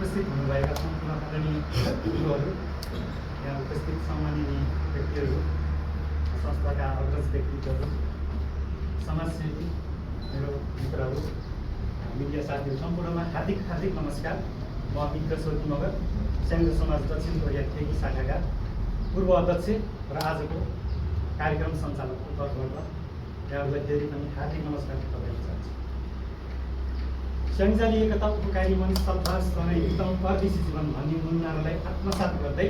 उपस्थित हुनुभएका सम्पूर्ण आदरणीय गुरुहरू, यहाँ उपस्थित सम्माननीय व्यक्तिहरू, संस्थाका अग्रज व्यक्तित्वहरू, समाजसेवी, मेरो मित्रहरू, मिडिया साथीहरू सम्पूर्णमा हार्दिक नमस्कार। म मित्र सोती मगर, संयुक्त समाज दक्षिण कोरिया ठेकी शाखाका पूर्व अध्यक्ष र आजको कार्यक्रम सञ्चालकको तर्फबाट यहाँहरूलाई फेरि पनि हार्दिक नमस्कार व्यक्त गर्न चाहन्छु। स्याङ्जाली एकता उपकारी मन सद्भावसँगै एकदम परदेशी जीवन भन्ने मुन्नाहरूलाई आत्मसात गर्दै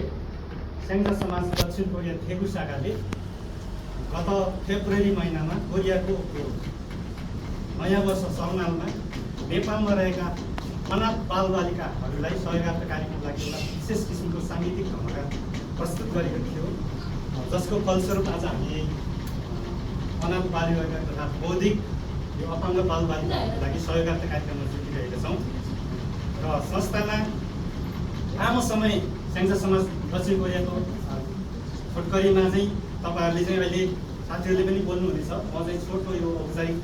संयुक्त समाज दक्षिण कोरिया ठेकु शाखाले गत फेब्रुअरी महिनामा कोरियाको नयाँ वर्ष सङ्गालमा नेपालमा रहेका अनाथ बालबालिकाहरूलाई सहयोगार्थ कार्यक्रमको लागि एउटा विशेष किसिमको साङ्गीतिक धमाका प्रस्तुत गरेको थियो, जसको फलस्वरूप आज हामी अनाथ बालबालिका तथा बौद्धिक यो अपाङ्ग बालबालिकाहरूको लागि सहयोगार्थ कार्यक्रममा जुटिरहेका छौँ। र संस्थामा लामो समय संयुक्त समाज दक्षिण कोरियाको छोटकरीमा चाहिँ तपाईँहरूले चाहिँ अहिले साथीहरूले पनि बोल्नुहुनेछ, म चाहिँ छोटो यो औपचारिक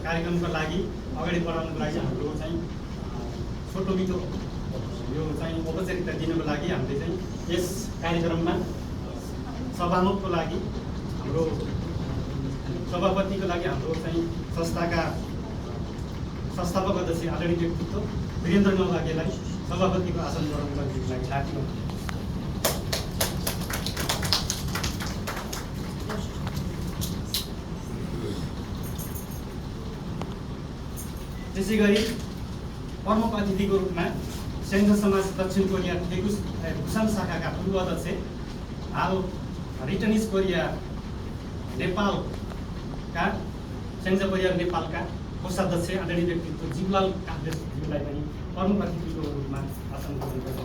कार्यक्रमको लागि अगाडि बढाउनको लागि हाम्रो चाहिँ छोटो मिठो यो चाहिँ औपचारिकता दिनको लागि हामीले चाहिँ यस कार्यक्रममा सभामुखको लागि हाम्रो सभापतिको लागि हाम्रो चाहिँ संस्थाका संस्थापक अध्यक्ष आदरणीय व्यक्तित्व वीरेन्द्र नौलागेलाई सभापतिको आसन ग्रहण गर्नको लागि हार्दिक त्यसै गरी प्रमुख अतिथिको रूपमा संयुक्त समाज दक्षिण कोरिया ठेकु भुसान शाखाका पूर्व अध्यक्ष, हाल रिटर्निज कोरिया नेपालका संयुक्त कोरिया नेपालका कोषाध्यक्ष आदरणीय व्यक्तित्व जीवलाल काफ्लेज्यूलाई पनि प्रमुख अतिथिको रूपमा आसन ग्रहण गर्न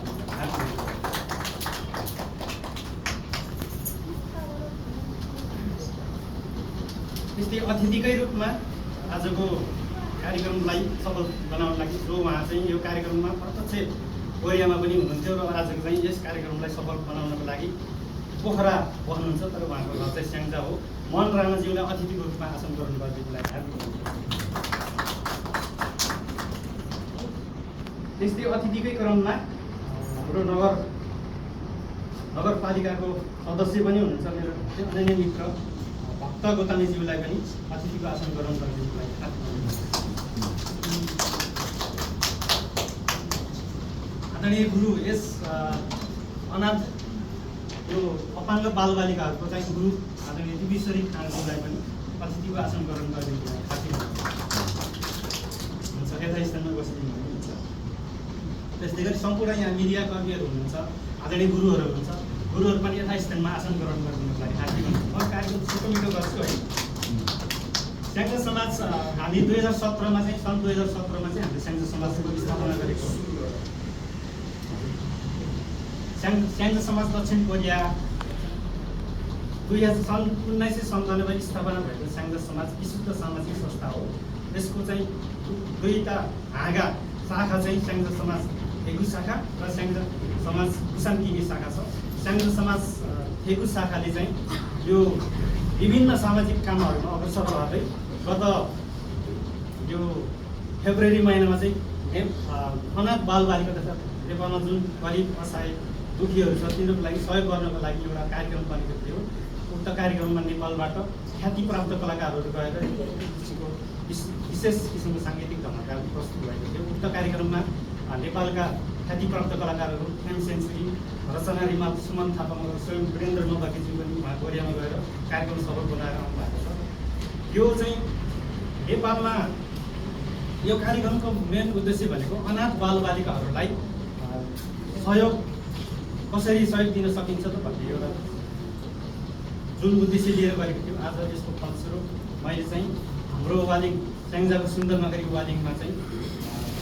त्यस्तै अतिथिकै रूपमा आजको कार्यक्रमलाई सफल बनाउन लागि जो उहाँ चाहिँ यो कार्यक्रममा प्रत्यक्ष कोरियामा पनि हुनुहुन्थ्यो र आज चाहिँ यस कार्यक्रमलाई सफल बनाउनको लागि पोखरा बस्नुहुन्छ, तर उहाँको घर चाहिँ स्याङ्जा हो, मन राणाज्यूलाई अतिथिको रूपमा आसन ग्रहण गरिदिनुको लागि हार्दिक त्यस्तै अतिथिकै क्रममा हाम्रो नगरपालिकाको सदस्य पनि हुनुहुन्छ मेरो अनन्य मित्र भक्त गोतानीज्यूलाई पनि अतिथिको आसन ग्रहण गरिदिनुको लागि हार्दिक आदरणीय गुरु, यस अनाथ यो अपाङ्ग बालबालिकाहरूको चाहिँ गुरु आदरणीय दिवीश्वरी खानज्यूलाई पनि अतिथिको आसन ग्रहण गरिदिनु हुन्छ, यथास्थानमा बसिदिनु हुन्छ। त्यस्तै गरी सम्पूर्ण यहाँ मिडिया कर्मीहरू हुनुहुन्छ, आदरणीय गुरुहरू हुनुहुन्छ, गुरुहरू पनि यथास्थानमा आसन ग्रहण गरिदिनुको लागि हार्दिक म कार्यक्रम छिटो मिठो गर्छु है। संयुक्त समाज हामी 2017मा चाहिँ सन् 2017मा चाहिँ हामीले संयुक्त समाजको स्थापना गरेको हो। संयुक्त समाज दक्षिण कोरिया सन् 1997 स्थापना भएको संयुक्त समाज विशुद्ध सामाजिक संस्था हो। यसको चाहिँ दुईटा हाँगा शाखा चाहिँ संयुक्त समाज ठेकु शाखा र संयुक्त समाज भुसान किमी शाखा छ। संयुक्त समाज ठेकु शाखाले चाहिँ यो विभिन्न सामाजिक कामहरूमा अग्रसर रहँदै गत यो फेब्रुअरी महिनामा चाहिँ अनाथ बालबालिका तथा नेपालमा जुन गरिब असहाय दुखीहरू छ तिनीहरूको लागि सहयोग गर्नको लागि एउटा कार्यक्रम बनेको थियो। उक्त कार्यक्रममा नेपालबाट ख्यातिप्राप्त कलाकारहरू गएर विशेष किसिमको साङ्गीतिक धमाका प्रस्तुत भएको थियो। उक्त कार्यक्रममा नेपालका ख्यातिप्राप्त कलाकारहरू एम सेन्चुरी, रचना रिमाल, सुमन थापा मगर, स्वयं वीरेन्द्र नौलागेज्यू पनि उहाँ कोरियामा गएर कार्यक्रम सफल बनाएर आउनु भएको छ। यो चाहिँ नेपालमा यो कार्यक्रमको मेन उद्देश्य भनेको अनाथ बालबालिकाहरूलाई कसरी सहयोग दिन सकिन्छ त भन्ने एउटा जुन उद्देश्य लिएर गरेको थियो। आज यसको फलस्वरूप मैले चाहिँ हाम्रो वालिङ स्याङ्जाको सुन्दर नगरीको वालिङमा चाहिँ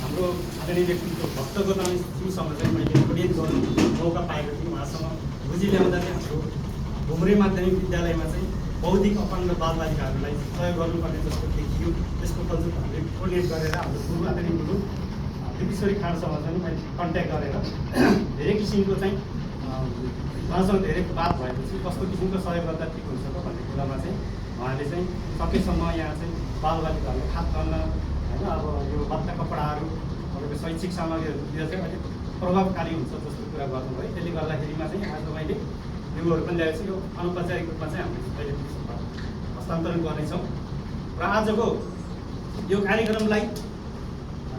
हाम्रो आदरणीय व्यक्तित्व भक्त गोतानीज्यूसँग चाहिँ मैले कोर्डिनेट गर्नु मौका पाएको थिएँ। उहाँसँग बुझी ल्याउँदा चाहिँ हाम्रो घुम्रे माध्यमिक विद्यालयमा चाहिँ बौद्धिक अपाङ्ग बालबालिकाहरूलाई सहयोग गर्नुपर्ने जस्तो देखियो। त्यसको फलस्वरूप हामीले कोर्डिनेट गरेर हाम्रो गुरु आदरणीय गुरु दिवीश्वरी खानसँग चाहिँ मैले कन्ट्याक्ट गरेर धेरै किसिमको चाहिँ उहाँसँग धेरै बात भएपछि कस्तो किसिमको सहयोग गर्दा ठिक हुन्छ त भन्ने कुरामा चाहिँ उहाँले चाहिँ सकेसम्म यहाँ चाहिँ बालबालिकाहरूले खाद्यान्न होइन अब यो बत्ता कपडाहरू, तपाईँको शैक्षिक सामग्रीहरू दिएर चाहिँ अलिक प्रभावकारी हुन्छ जस्तो कुरा गर्नुभयो। त्यसले गर्दाखेरिमा चाहिँ आज मैले योहरू पनि ल्याएको छु। यो अनौपचारिक रूपमा चाहिँ हामीले अहिले हस्तान्तरण गर्नेछौँ र आजको यो कार्यक्रमलाई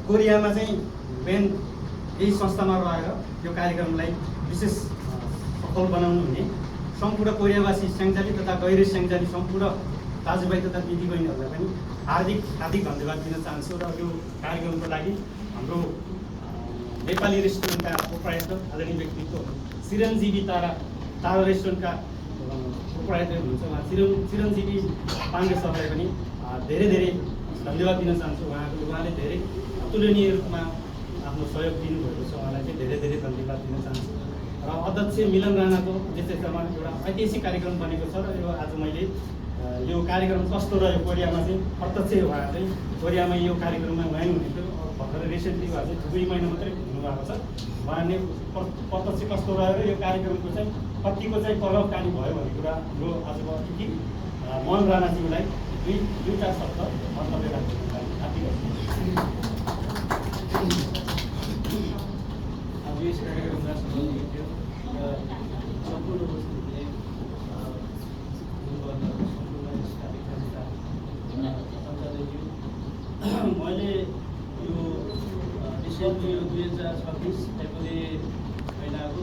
कोरियामा चाहिँ मेन यही संस्थामा रहेर यो कार्यक्रमलाई विशेष सफल बनाउनु हुने सम्पूर्ण कोरियावासी स्याङ्जाली तथा गैर स्याङ्जाली सम्पूर्ण दाजुभाइ तथा दिदीबहिनीहरूलाई पनि हार्दिक धन्यवाद दिन चाहन्छु। र यो कार्यक्रमको लागि हाम्रो नेपाली रेस्टुरेन्टका प्रोप्राइटर आदरणीय व्यक्तित्व चिरञ्जीवी तारा रेस्टुरेन्टका प्रोप्राइटर हुनुहुन्छ उहाँ चिरञ्जीवी पाण्डे सरलाई पनि धेरै धेरै धन्यवाद दिन चाहन्छु। उहाँले धेरै अतुलनीय रूपमा आफ्नो सहयोग दिनुभएको छ, उहाँलाई चाहिँ धेरै धेरै धन्यवाद दिन चाहन्छु। र अध्यक्ष मिलन राणाको अध्यक्षतामा एउटा ऐतिहासिक कार्यक्रम बनेको छ र यो आज मैले यो कार्यक्रम कस्तो रह्यो कोरियामा चाहिँ प्रत्यक्ष उहाँ चाहिँ कोरियामा यो कार्यक्रममा उहाँ हुनुहुन्थ्यो भर्खरै रिसेन्टली उहाँ चाहिँ 2 महिना मात्रै हुनुभएको छ। उहाँले प्रत्यक्ष कस्तो रह्यो र यो कार्यक्रमको चाहिँ कतिको चाहिँ प्रभावकारी भयो भन्ने कुरा हाम्रो आजको अतिथि मोहन राणाज्यूलाई दुई चार शब्द मन्तव्य राख्नुको लागि हार्दिक अब यस कार्यक्रममा सम्बन्धित थियो र सम्पूर्ण उपस्थितिले मैले यो डिसेम्बर 2026 फेब्रुअरी महिनाको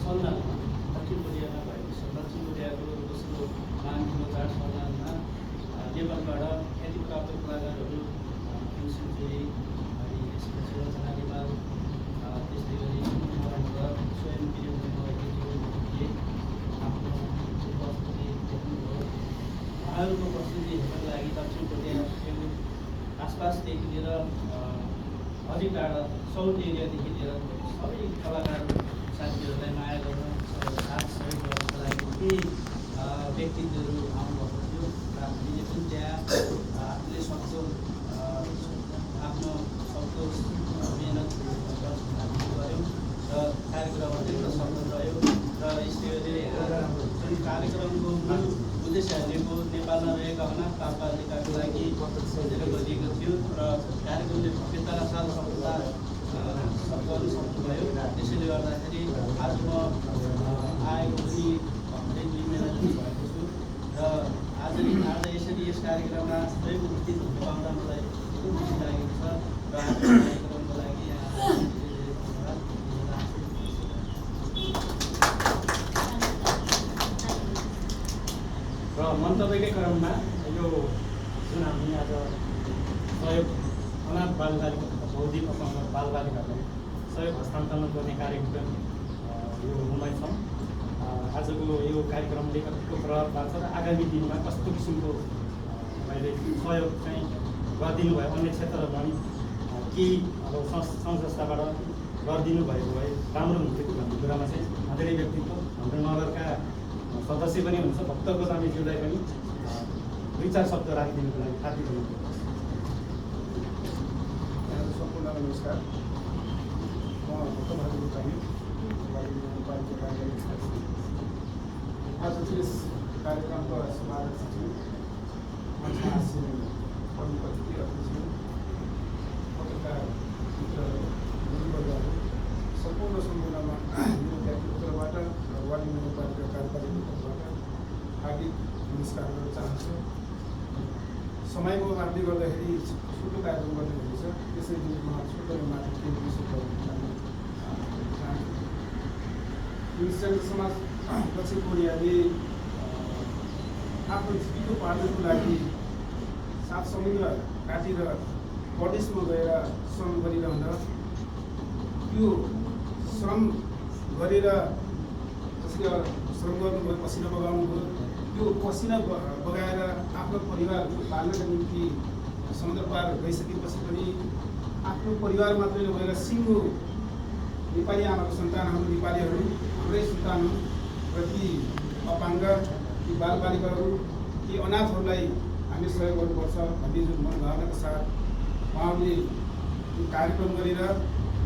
सन्धानमा दक्षिण कोरियामा भएको छ। दक्षिण कोरियाको दोस्रो महानगरचार सन्धानमा नेपालबाट ख्याति प्राप्त कलाकारहरू किन्सुजी अनि यसपछि रचना नेपाल त्यस्तै गरी स्वयं प्रिय हुनुभएको थियो आफ्नो उपस्थिति देख्नुभयो। उहाँहरूको उपस्थिति हेर्नको लागि दक्षिण कोरिया आसपासदेखि लिएर अलि टाढा साउथ एरियादेखि लिएर सबै कलाकार साथीहरूलाई माया गर्न साथ सहयोग गर्नको लागि केही व्यक्तित्वहरू आउनुभएको थियो र हामीले पनि त्यहाँ आफूले सक्दो आफ्नो सक्दो मेहनत गऱ्यौँ र कार्यक्रम अत्यन्त सफल रह्यो। र यसले जुन कार्यक्रमको मूल उद्देश्य हालेको नेपालमा रहेका अनाथ बालबालिकाको लागि सोचेर गरिएको थियो र कार्यक्रमले भव्यताका साथ सफलता गर्नु सक्नुभयो। त्यसैले गर्दाखेरि आज म आएको पनि भर्खरै 2 महिना भएको छु र आज यसरी यस कार्यक्रममा स्वयं उपस्थित हुन पाउँदा मलाई एकदम खुसी लागेको छ र आज कार्यक्रमको लागि र मन्तव्यकै क्रममा यो जुन हामी आज सहयोग अनाथ बालबालिका बौद्धिक अपंग बालबालिकाहरूलाई सहयोग हस्तान्तरण गर्ने कार्यक्रम यो रुममै छौँ। आजको यो कार्यक्रमले कतिको प्रभाव पार्छ र आगामी दिनमा कस्तो किसिमको मैले सहयोग चाहिँ गरिदिनु भयो अन्य क्षेत्रहरूमा पनि केही अब सङ्घ संस्थाबाट गरिदिनु भएको भए राम्रो हुन्थ्यो भन्ने कुरामा चाहिँ धेरै व्यक्तित्व हाम्रो नगरका सदस्य पनि हुन्छ भक्त गोदामीज्यूलाई पनि 2-4 शब्द राखिदिनुको लागि हार्दिक धन्यवाद। सम्पूर्ण नमस्कार। म भक्तबहादुर चाहिँ आज यस कार्यक्रमको समारोह छु। पत्रिका पत्रकार मित्रहरू सम्पूर्ण सम्पूर्णमा मेरो व्यक्तित्वबाट र वार्ड नगरपालिका कार्यपालिका तर्फबाट हार्दिक नमस्कार गर्न चाहन्छु। समयको कारणले गर्दाखेरि छोटो कार्यक्रम गर्ने हुनेछ, त्यसैले म छोटो मात्र केही विषय गर्न चाहन्छु। संयुक्त समाज दक्षिण कोरियाले आफ्नो जीविकोपार्जनको लागि 7 समुद्र काटेर परदेशमा गएर श्रम गरिरहँदा त्यो श्रम गरेर जसले श्रम गर्नुभयो, पसिना बगाउनुभयो, त्यो पसिना बगाएर आफ्नो परिवार पाल्नका निम्ति समुद्र पार गइसकेपछि पनि आफ्नो परिवार मात्रै नभएर सिङ्गो नेपाली आमाको सन्तानहरू, नेपालीहरू हाम्रै सन्तान र ती अपाङ्ग, ती बालबालिकाहरू, ती अनाथहरूलाई हामी सहयोग गर्नुपर्छ भन्ने जुन मनोभावनाका साथ उहाँहरूले त्यो कार्यक्रम गरेर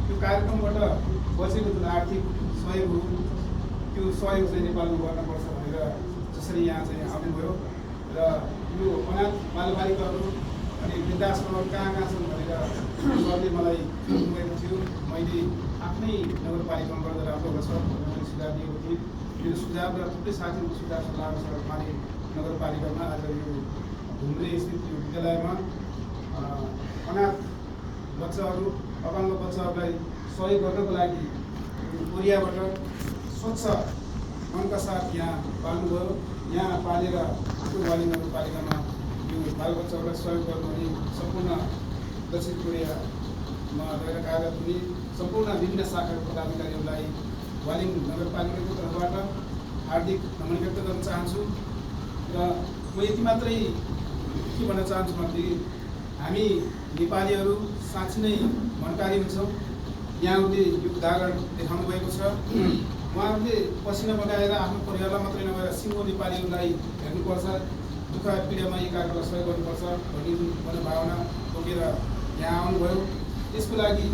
त्यो कार्यक्रमबाट बचेको जुन आर्थिक सहयोग हो त्यो सहयोग चाहिँ नेपालमा गर्नुपर्छ भनेर जसरी यहाँ चाहिँ आउनुभयो र यो अनाथ बालबालिकाहरू अनि वृद्धाश्रमहरू कहाँ कहाँ छन् भनेर सरले मलाई भन्नुभएको थियो। मैले आफ्नै नगरपालिकामा गर्दा राम्रो गर्छ भनेर मैले सुझाव दिएको थिएँ। मेरो सुझाव र थुप्रै साथीहरूको सुझाव सल्लाह माने नगरपालिकामा आज यो घुम्रे स्थित यो विद्यालयमा अनाथ बच्चाहरू अपाङ्ग बच्चाहरूलाई सहयोग गर्नको लागि कोरियाबाट स्वच्छ मनका साथ यहाँ पाल्नुभयो। यहाँ पालेर वाली नगरपालिकामा यो बालबच्चाहरूलाई सहयोग गर्नुहुने सम्पूर्ण दक्षिण कोरियामा रहेर कार्यरत हुने सम्पूर्ण विभिन्न शाखाका पदाधिकारीहरूलाई वालिङ नगरपालिकाको तर्फबाट हार्दिक नमन व्यक्त गर्न चाहन्छु। र म यति मात्रै के भन्न चाहन्छु भनेदेखि हामी नेपालीहरू साँच्चै नै मनकारी हुन्छौँ। यहाँहरूले यो उदाहरण देखाउनु भएको छ। उहाँहरूले पसिना बगाएर आफ्नो परिवारलाई मात्रै नभएर सिङ्गो नेपालीहरूलाई हेर्नुपर्छ, दुःख पीडामा एकाअर्कालाई सहयोग गर्नुपर्छ भन्ने जुन मनोभावना बोकेर यहाँ आउनुभयो। त्यसको लागि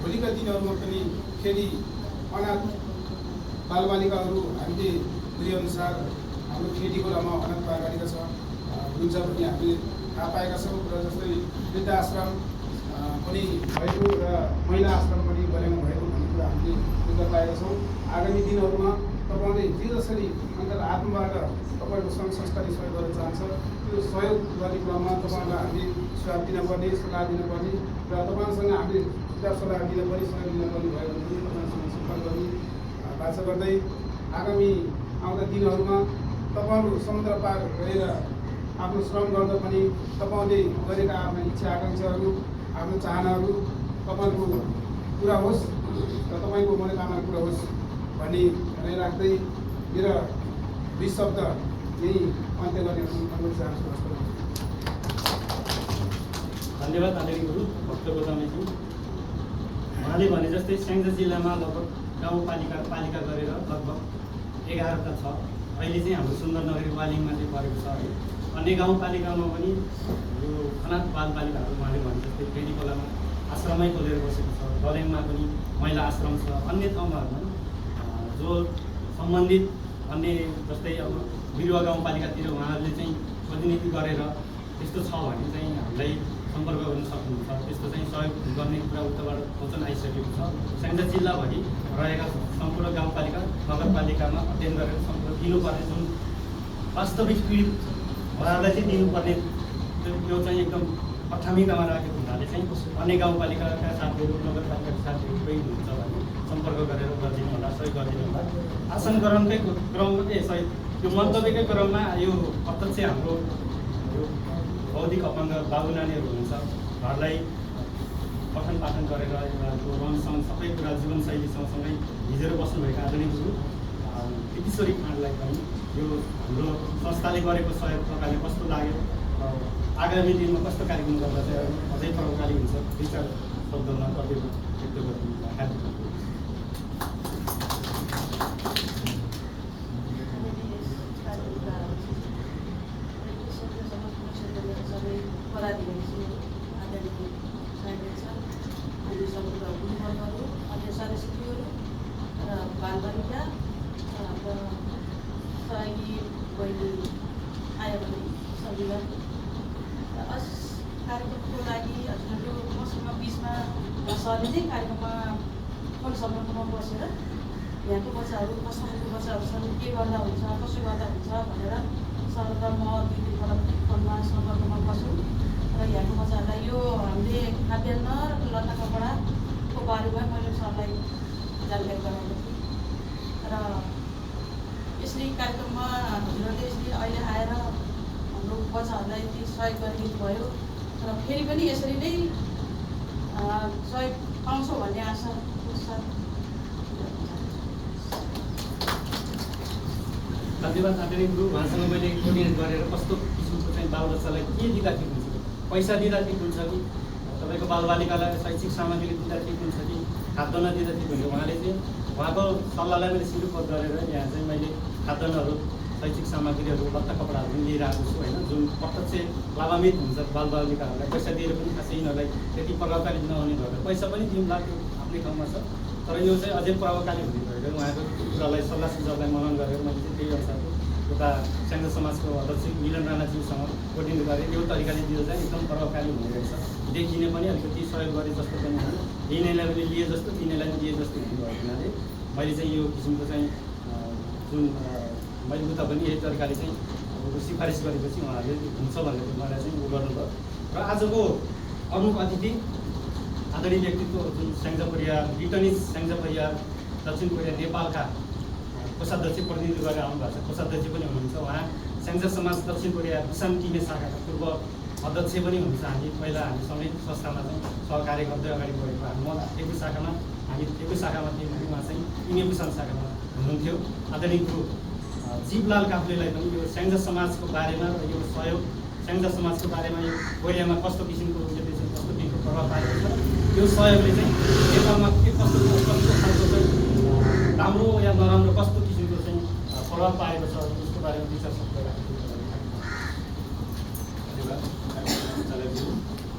भोलिका दिनहरूमा पनि फेरि अनाथ बालबालिकाहरू हामीले बुझेअनुसार हाम्रो फेरि खोलामा अनाथ बालबालिका छ हुन्छ भन्ने हामीले थाहा पाएका छौँ। र जस्तै वृद्धाश्रम पनि भएको र महिला आश्रम पनि गरेमा भएको भन्ने कुरा हामीले बुझ्न पाएका छौँ। आगामी दिनहरूमा तपाईँले जे जसरी अन्तर्आत्माबाट तपाईँको सङ्घ संस्थाले सहयोग गर्न चाहन्छ त्यो सहयोग गर्ने क्रममा तपाईँहरूलाई हामीले सुझाव दिनुपर्ने, सल्लाह दिनुपर्ने र तपाईँहरूसँग हामीले सुझाव सल्लाह दिनुपर्ने, सहयोग दिनुपर्ने भयो भने पनि तपाईँहरूसँग सम्पर्क गर्ने बाचा गर्दै आगामी आउँदा दिनहरूमा तपाईँहरू समुद्र पार गएर आफ्नो श्रम गर्दा पनि तपाईँले गरेका आफ्ना इच्छा आकाङ्क्षाहरू आफ्नो चाहनाहरू तपाईँको पुरा होस् र तपाईँको मनोकामना पुरा होस् भन्ने भनाइ राख्दै मेरो 20 शब्द यही अन्त्य गर्ने अनुरोध चाहन्छु। धन्यवाद आदरणीय गुरु भक्त गोदामेजी। उहाँले भने जस्तै स्याङ्जा जिल्लामा लगभग पालिका गरेर लगभग 11 छ। अहिले चाहिँ हाम्रो सुन्दरनगरी वालिङमा चाहिँ परेको छ है। अन्य गाउँपालिकामा पनि यो अनाथ बालबालिकाहरू उहाँले भने जस्तै फेरि खोलामा आश्रमै खोलेर बसेको छ। दलेङमा पनि महिला आश्रम छ। अन्य ठाउँहरूमा जो सम्बन्धित अन्य जस्तै अब बिरुवा गाउँपालिकातिर उहाँहरूले चाहिँ प्रतिनिधि गरेर त्यस्तो छ भने चाहिँ हामीलाई सम्पर्क गर्न सक्नुहुन्छ। त्यस्तो चाहिँ सहयोग गर्ने कुरा उताबाट वचन आइसकेको छ। स्याङ्जा जिल्लाभरि रहेका सम्पूर्ण गाउँपालिका नगरपालिकामा अध्ययन गरेर सम्पर्क दिनुपर्ने जुन वास्तविक पीडित उहाँहरूलाई चाहिँ दिनुपर्ने यो चाहिँ एकदम प्राथमिकतामा राखेको हुनाले चाहिँ अन्य गाउँपालिकाका साथीहरू नगरपालिकाका साथीहरू कोही हुन्छ भने सम्पर्क गरेर गरिदिनु होला, सहयोग गरिदिनु होला। आसन ग्रहणकै क्रममा सही यो मन्तव्यकै क्रममा यो प्रत्यक्ष हाम्रो यो बौद्धिक अपाङ्ग बाबु नानीहरू हुनुहुन्छ, घरलाई पठन पाठन गरेर उहाँको रहनसहन सबै कुरा जीवनशैली सँगसँगै हिजेर बस्नुभएका आदरणीय गुरु किशोरी खाँडलाई पनि यो हाम्रो संस्थाले गरेको सहयोग प्रकारले कस्तो लाग्यो, आगामी दिनमा कस्तो कार्यक्रम गर्दा चाहिँ अझै प्रभावकारी हुन्छ, विचार शब्दमा कतिको व्यक्त गर्नु बालबालिका सहयोगी बहिनी आयो भने सजिलो कार्यक्रमको लागि हजुरहरू मसँग बिचमा सरले चाहिँ कार्यक्रममा फोन सम्पर्कमा बसेर यहाँको बच्चाहरू कस्तो खालको बच्चाहरू छन्, के गर्दा हुन्छ, कसो गर्दा हुन्छ भनेर सर र म दुई फोनमा सम्पर्कमा बस्यौँ र यहाँको बच्चाहरूलाई यो हामीले खाद्यान्न र लत्ता कपडाको बारेमा मैले सरलाई जानकारी गराएको थिएँ र यसरी कार्यक्रममा हजुरहरूले यसरी अहिले आएर हाम्रो बच्चाहरूलाई यति सहयोग गरिदिनु भयो र फेरि पनि यसरी नै सहयोग पाउँछौँ भन्ने आशा धन्यवाद आदरणीय गुरु। उहाँसँग मैले कोर्डिनेट गरेर कस्तो किसिमको चाहिँ बालबच्चालाई के दिँदा ठिक हुन्छ, पैसा दिँदा ठिक हुन्छ कि तपाईँको बालबालिकालाई शैक्षिक सामग्री दिँदा ठिक हुन्छ कि खाद्यान्न दिँदा ठिक हुन्छ, उहाँले चाहिँ उहाँको सल्लाहलाई मैले सिरुपत गरेर यहाँ चाहिँ मैले खाद्यान्नहरू शैक्षिक सामग्रीहरू लत्ता कपडाहरू पनि लिएर आएको छु होइन, जुन प्रत्यक्ष लाभान्वित हुन्छ बालबालिकाहरूलाई। पैसा दिएर पनि खासै यिनीहरूलाई त्यति प्रभावकारी नहुने भएर पैसा पनि दिउँला त्यो आफ्नै ठाउँमा छ, तर यो चाहिँ अझै प्रभावकारी हुने भएर उहाँको कुरालाई सल्लाह सुझावलाई मनन गरेर मैले चाहिँ त्यही अनुसारको उता संघ समाजको अध्यक्ष मिलन राणाज्यूसँग कोर्डिनेट गरेँ। यो तरिकाले दियो चाहिँ एकदम प्रभावकारी हुने रहेछ, देखिने पनि अलिकति सहयोग गरे जस्तो पनि हो, लिनेलाई लिए जस्तो दिनेलाई पनि लिए जस्तो हुनुभएको हुनाले मैले चाहिँ यो किसिमको चाहिँ जुन मैले उता पनि यही तरिकाले चाहिँ सिफारिस गरेपछि उहाँहरूले हुन्छ भनेर मलाई चाहिँ उ गर्नुभयो। र आजको प्रमुख अतिथि आदरणीय व्यक्तित्व जुन संघ परिवार रिटर्निज संघ परिवार दक्षिण कोरिया नेपालका कोषाध्यक्ष प्रतिनिधित्व गरेर आउनुभएको छ, कोषाध्यक्ष पनि हुनुहुन्छ। उहाँ संघ समाज दक्षिण कोरिया बुसान टिमे शाखाका पूर्व अध्यक्ष पनि हुनुहुन्छ। हामी पहिला हामीसँगै संस्थामा चाहिँ सहकार्य गर्दै अगाडि बढेको। म थेगु शाखामा हामी थेगु शाखामा थियौँ भने उहाँ चाहिँ इमे बुसान शाखामा हुनुहुन्थ्यो। आदरणीय गुरु जीवलाल काफ्लेलाई पनि यो संघ समाजको बारेमा र यो सहयोग संघ समाजको बारेमा यो कोरियामा कस्तो किसिमको कस्तो किसिमको प्रभाव पारेको छ, यो सहयोगले चाहिँ नेपालमा के कस्तो खालको चाहिँ राम्रो या नराम्रो कस्तो किसिमको चाहिँ प्रभाव पारेको छ उसको बारेमा विचार सक्दै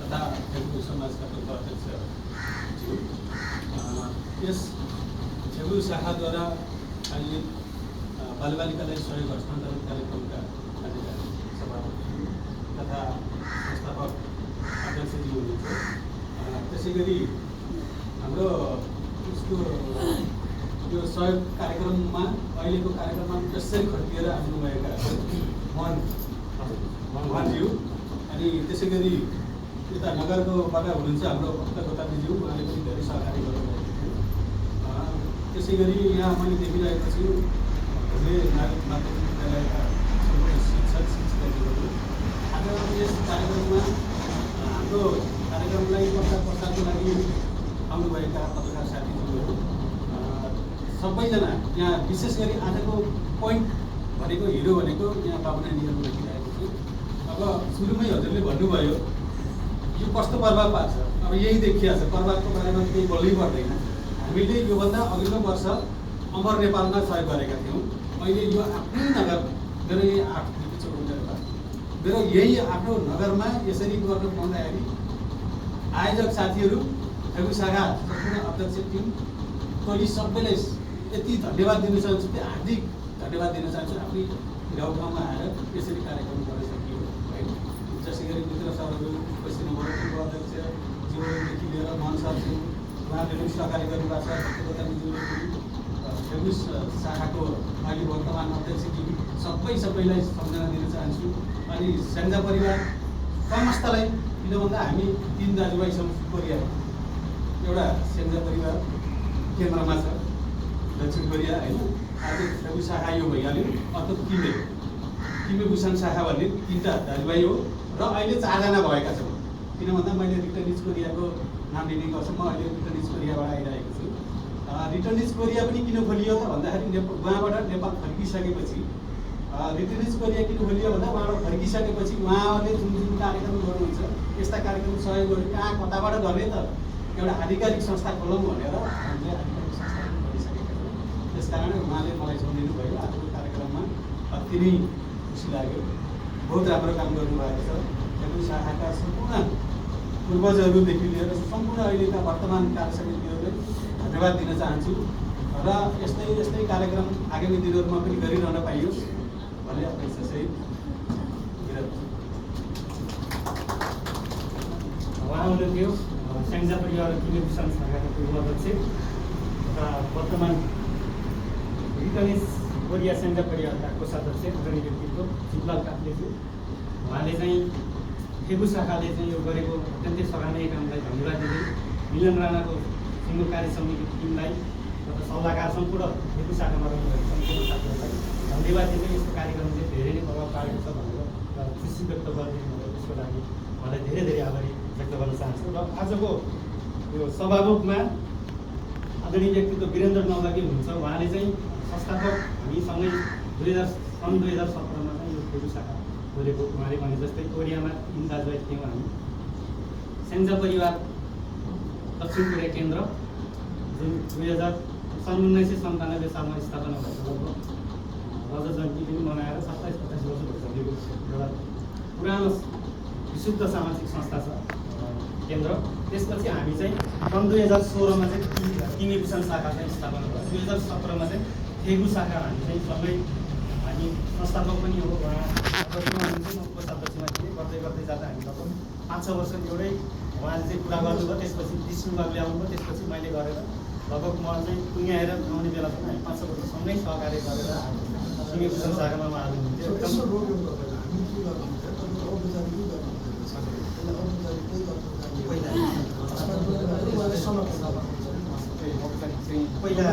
तथा थेगु समाजका पूर्व अध्यक्षज्यू, यस थेगु शाखाद्वारा आयोजित बालबालिकालाई सहयोग हस्तान्तरण कार्यक्रमका कार्यकारी सभापति तथा संस्थापक अध्यक्षज्यू हुनुहुन्छ। त्यसै गरी हाम्रो उसको यो सहयोग कार्यक्रममा अहिलेको कार्यक्रममा त्यसरी खटिएर आउनुभएका मोहनज्यू, अनि त्यसै गरी यता नगरकोबाट हुनुहुन्छ हाम्रो भक्त गोताजीज्यू, उहाँले पनि धेरै सहकारी गर्नुभएको थियो। त्यसै गरी यहाँ मैले देखिरहेको छु नागरिक माध्यमिक विद्यालयका शिक्षक शिक्षिकाज्यूहरू आज यस कार्यक्रममा हाम्रो कार्यक्रमलाई प्रचारको लागि आउनुभएका पत्रकार साथीज्यूहरू सबैजना यहाँ, विशेष गरी आजको पोइन्ट भनेको हिरो भनेको यहाँ बाबुनानीहरू देखिरहेको छु। अब सुरुमै हजुरले भन्नुभयो यो कस्तो प्रभाव पार्छ, अब यही देखिया छ, प्रभावको बारेमा केही बोल्नै पर्दैन। हामीले योभन्दा अघिल्लो वर्ष अमर नेपालमा सहयोग गरेका थियौँ। अहिले यो आफ्नै नगर मेरो यही 8 मेरो यही आफ्नो नगरमा यसरी गर्नु पाउँदाखेरि आयोजक साथीहरू, थेगु शाखा सम्पूर्ण अध्यक्ष टिम टोली सबैलाई यति धन्यवाद दिन चाहन्छु, हार्दिक धन्यवाद दिन चाहन्छु। आफ्नै गाउँठाउँमा आएर यसरी कार्यक्रम गर्न सकियो है। जसै गरी मित्र सरहरू उपस्थित हुनुभयो, पूर्व अध्यक्ष ज्यूदेखि लिएर मोहन सरज्यू, उहाँले पनि सहकारी गर्नुभएको छ। थेगु शाखाको अहिले वर्तमान अध्यक्षज्यू सबैलाई सम्झना दिन चाहन्छु। अनि संघ परिवार समस्तलाई, किन भन्दा हामी 3 दाजुभाइ छौँ कोरिया, एउटा संघ परिवार केन्द्रमा छ दक्षिण कोरिया होइन। आज थेगु शाखा यो भइहाल्यो, अर्को किमे बुसान शाखा भन्ने 3टा दाजुभाइ हो र अहिले 4जना भएका छौँ। किन भन्दा मैले रिटर्निज कोरियाको नाम लिने गर्छु, म अहिले रिटर्निज कोरियाबाट आइरहेको छु। रिटर्निज कोरिया पनि किन खोलियो त भन्दाखेरि उहाँबाट नेपाल फर्किसकेपछि रिटर्निज कोरिया किन खोलियो भन्दा उहाँबाट फर्किसकेपछि उहाँहरूले जुन कार्यक्रम गर्नुहुन्छ यस्ता कार्यक्रम सहयोगहरू कहाँ कताबाट गर्ने त एउटा आधिकारिक संस्था खोलौँ भनेर हामीले आधिकारिक संस्था खोलिसकेका छौँ। त्यस कारण उहाँले मलाई सम्झिनु भयो। आजको कार्यक्रममा अति नै खुसी लाग्यो, बहुत राम्रो काम गर्नुभएको छ। थेगु शाखाका सम्पूर्ण पूर्वजहरूदेखि लिएर सम्पूर्ण अहिलेका वर्तमान कार्य समितिहरूलाई धन्यवाद दिन चाहन्छु र यस्तै कार्यक्रम आगामी दिनहरूमा पनि गरिरहन पाइयोस् भन्ने अपेक्षासहित उहाँ हुनुहुन्थ्यो संघ परिवार किमे बुसान शाखाका पूर्व अध्यक्ष तथा वर्तमान रिटर्निज कोरिया संघ परिवारका कोषाध्यक्ष आदरणीय व्यक्तित्व जीवलाल काफ्लेज्यू। उहाँले चाहिँ थेगु शाखाले चाहिँ यो गरेको अत्यन्तै सराहनीय कामलाई धन्यवाद दिँदै मिलन राणाको सिङ्गो कार्य समिति टिमलाई तथा सल्लाहकार सम्पूर्ण थेगु शाखामा रहनुभएको सम्पूर्ण साथीहरूलाई धन्यवाद दिँदै यस्तो कार्यक्रमले धेरै नै प्रभाव पारेको छ भनेर खुसी व्यक्त गरिदिनु भयो। त्यसको लागि मलाई धेरै आभारी व्यक्त गर्न चाहन्छु। र आजको यो सभामुखमा आदरणीय व्यक्तित्व वीरेन्द्र नौलागी हुनुहुन्छ। उहाँले चाहिँ संस्थापक हामीसँगै 2017मा चाहिँ यो थेगु शाखा खोलेको उहाँले भने जस्तै कोरियामा 3 दाजुभाइ थियौँ हामी। संघ परिवार दक्षिण कोरिया केन्द्र जुन 1997 सालमा स्थापना भएको लगभग रजत जयन्ती पनि मनाएर 27-28 वर्ष भइसकेको एउटा पुरानो विशुद्ध सामाजिक संस्था छ केन्द्र। त्यसपछि हामी चाहिँ सन् 2016मा चाहिँ किमे बुसान शाखा चाहिँ स्थापना भयो। 2017मा चाहिँ थेगु शाखा हामी चाहिँ सँगै हामी अनि संस्थापक पनि हो उहाँ वर्तमान चाहिँ म कोषाध्यक्षमा थिएँ। गर्दै गर्दै जाँदा हामी लगभग 5-6 वर्ष एउटै उहाँले चाहिँ कुरा गर्नुभयो, त्यसपछि विष्णुबाबुले आउनुभयो, त्यसपछि मैले गरेर लगभग म चाहिँ पुग्याएर आउने बेलासम्म हामी 5-6 वर्ष सँगै सहकार्य गरेर सिङ्गे भूषण शाखामा उहाँहरू हुनुहुन्थ्यो। पहिला